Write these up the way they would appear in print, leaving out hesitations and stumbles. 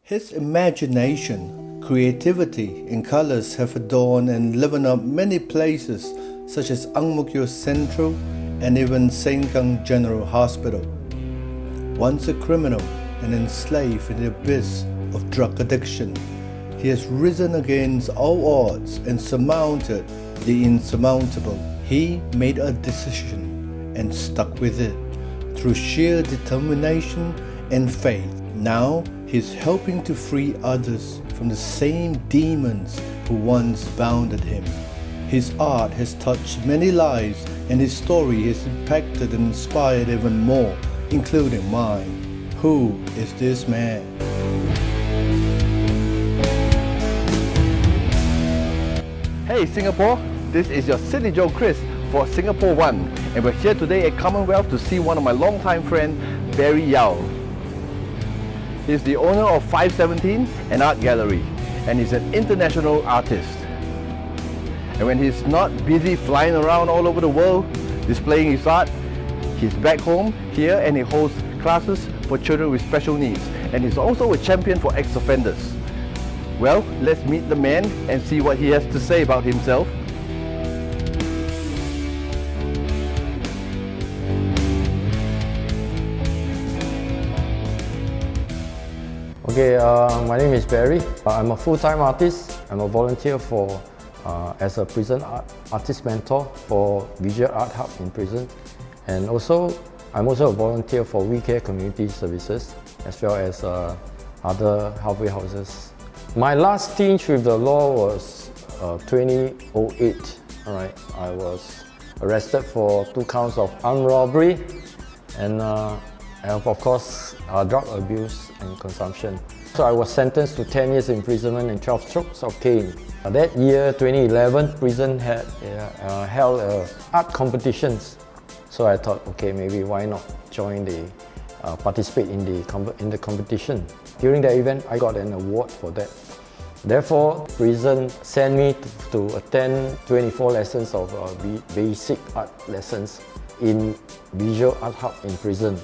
His imagination, creativity, and colors have adorned and livened up many places such as Ang Mo Kio Central and even Sengkang General Hospital. Once a criminal and enslaved in the abyss of drug addiction, he has risen against all odds and surmounted the insurmountable. He made a decision and stuck with it through sheer determination and faith. Now he's helping to free others from the same demons who once bounded him. His art has touched many lives and his story has impacted and inspired even more, including mine. Who is this man? Hey Singapore, this is your City Joe Chris for Singapore One, and we're here today at Commonwealth to see one of my longtime friends, Barry Yeow. He's the owner of 517, an art gallery, and he's an international artist. And when he's not busy flying around all over the world displaying his art, he's back home here and he holds classes for children with special needs. And he's also a champion for ex-offenders. Well, let's meet the man and see what he has to say about himself. Okay, my name is Barry. I'm a full-time artist. I'm a volunteer for as a prison artist mentor for Visual Art Hub in prison, and I'm also a volunteer for We Care Community Services as well as other halfway houses. My last stint with the law was 2008. All right, I was arrested for 2 counts of armed robbery and of course drug abuse and consumption. So I was sentenced to 10 years imprisonment and 12 strokes of cane. That year, 2011, prison had held art competitions. So I thought, okay, maybe why not join participate in the competition. During the event, I got an award for that. Therefore, prison sent me to attend 24 lessons of basic art lessons in Visual Art Hub in prison.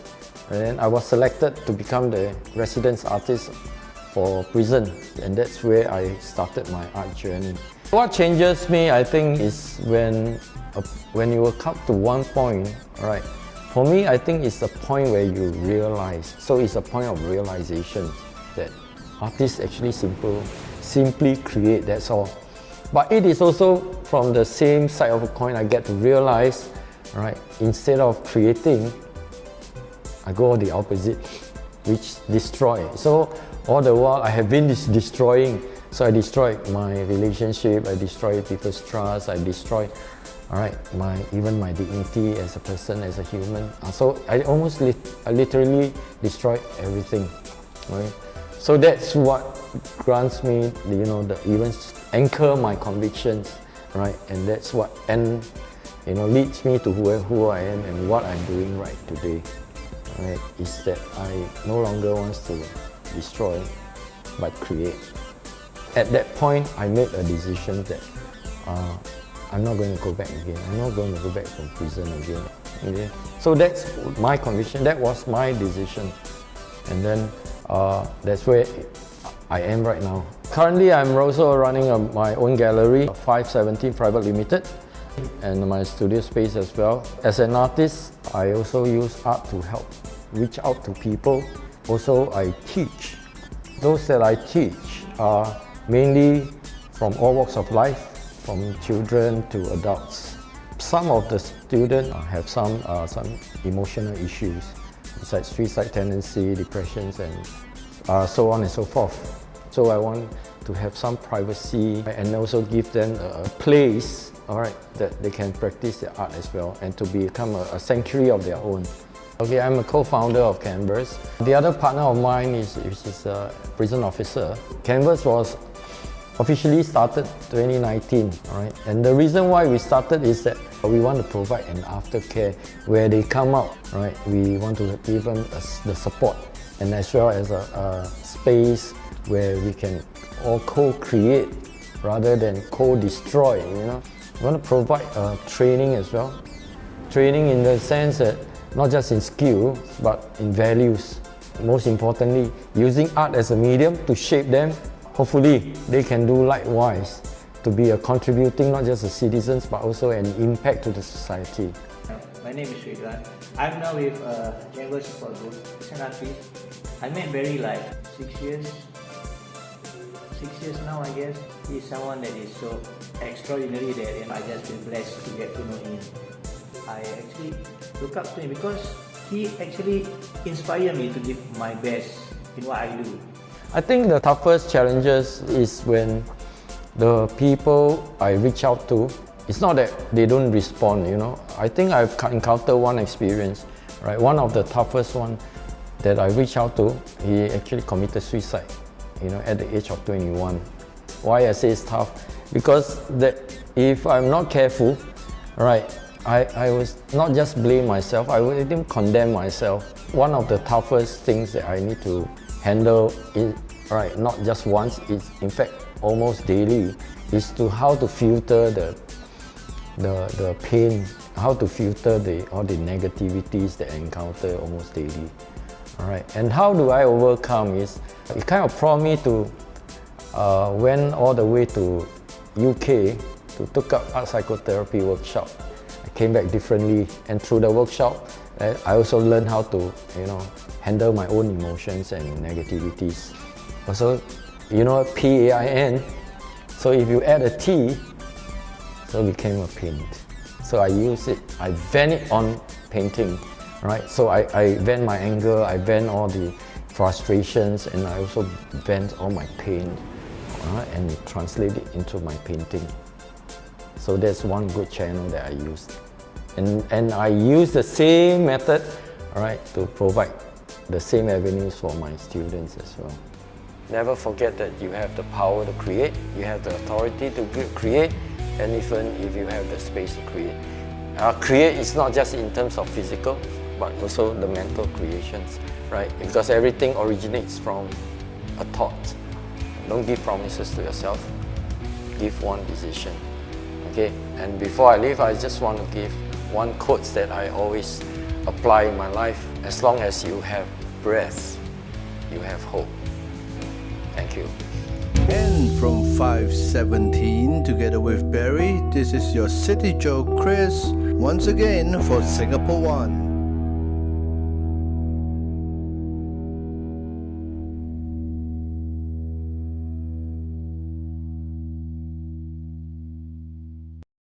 And then I was selected to become the residence artist for prison, and that's where I started my art journey. What changes me, I think, is when you will come to one point, right? For me, I think it's the point where you realize. So it's a point of realization that artists actually simply create, that's all. But it is also from the same side of a coin, I get to realize, right? Instead of creating, I go the opposite, which destroy. So all the while I have been destroying. So I destroy my relationship, I destroy people's trust, I destroy, even my dignity as a person, as a human. So I literally destroy everything, right? So that's what grants me, the even anchor my convictions, right? And that's what leads me to who I am and what I'm doing right today. Right, is that I no longer want to destroy, but create. At that point, I made a decision that I'm not going to go back again. I'm not going to go back from prison again. Okay? So that's my conviction. That was my decision, and then that's where I am right now. Currently, I'm also running my own gallery, 517 Private Limited, and my studio space as well. As an artist, I also use art to help reach out to people. Also, I teach. Those that I teach are mainly from all walks of life, from children to adults. Some of the students have some emotional issues, besides suicide tendency, depressions, and so on and so forth. So I want to have some privacy and also give them a place, that they can practice their art as well and to become a sanctuary of their own. Okay, I'm a co-founder of Canvas. The other partner of mine is a prison officer. Canvas was officially started 2019, right? And the reason why we started is that we want to provide an aftercare where they come out, right? We want to give them the support and as well as a space where we can all co-create rather than co-destroy, We want to provide training as well. Training in the sense that not just in skills, but in values. most importantly, using art as a medium to shape them. Hopefully, they can do likewise to be a contributing not just the citizens but also an impact to the society. My name is Syringe. I'm now with Yeow Support Group. It's an artist. I met Barry like 6 years. 6 years now, I guess. He's someone that is so extraordinary that I just feel blessed to get to know him. I actually look up to him because he actually inspired me to give my best in what I do. I think the toughest challenges is when the people I reach out to, it's not that they don't respond, you know. I think I've encountered one experience, right? One of the toughest one that I reached out to, he actually committed suicide, you know, at the age of 21. Why I say it's tough? Because if I'm not careful, right, I was not just blame myself, I would even condemn myself. One of the toughest things that I need to handle, right, not just once, it's in fact almost daily, is to how to filter the pain, how to filter all the negativities that I encounter almost daily. All right, and how do I overcome is, it kind of prompted me to went all the way to UK to took up art psychotherapy workshop. I came back differently, and through the workshop, I also learned how to, you know, handle my own emotions and negativities. Also, you know, PAIN. So if you add a T, so it became a paint. So I use it, I vent it on painting, right? So I vent my anger, I vent all the frustrations, and I also vent all my pain, and translate it into my painting. So that's one good channel that I used. And I use the same method, right, to provide the same avenues for my students as well. Never forget that you have the power to create, you have the authority to create, and even if you have the space to create. Create is not just in terms of physical, but also the mental creations, right? Because everything originates from a thought. Don't give promises to yourself, give one decision, okay? And before I leave, I just want to give one quote that I always apply in my life. As long as you have breath, you have hope. Thank you. And from 517, together with Barry, this is your City Joe Chris, once again for Singapore One.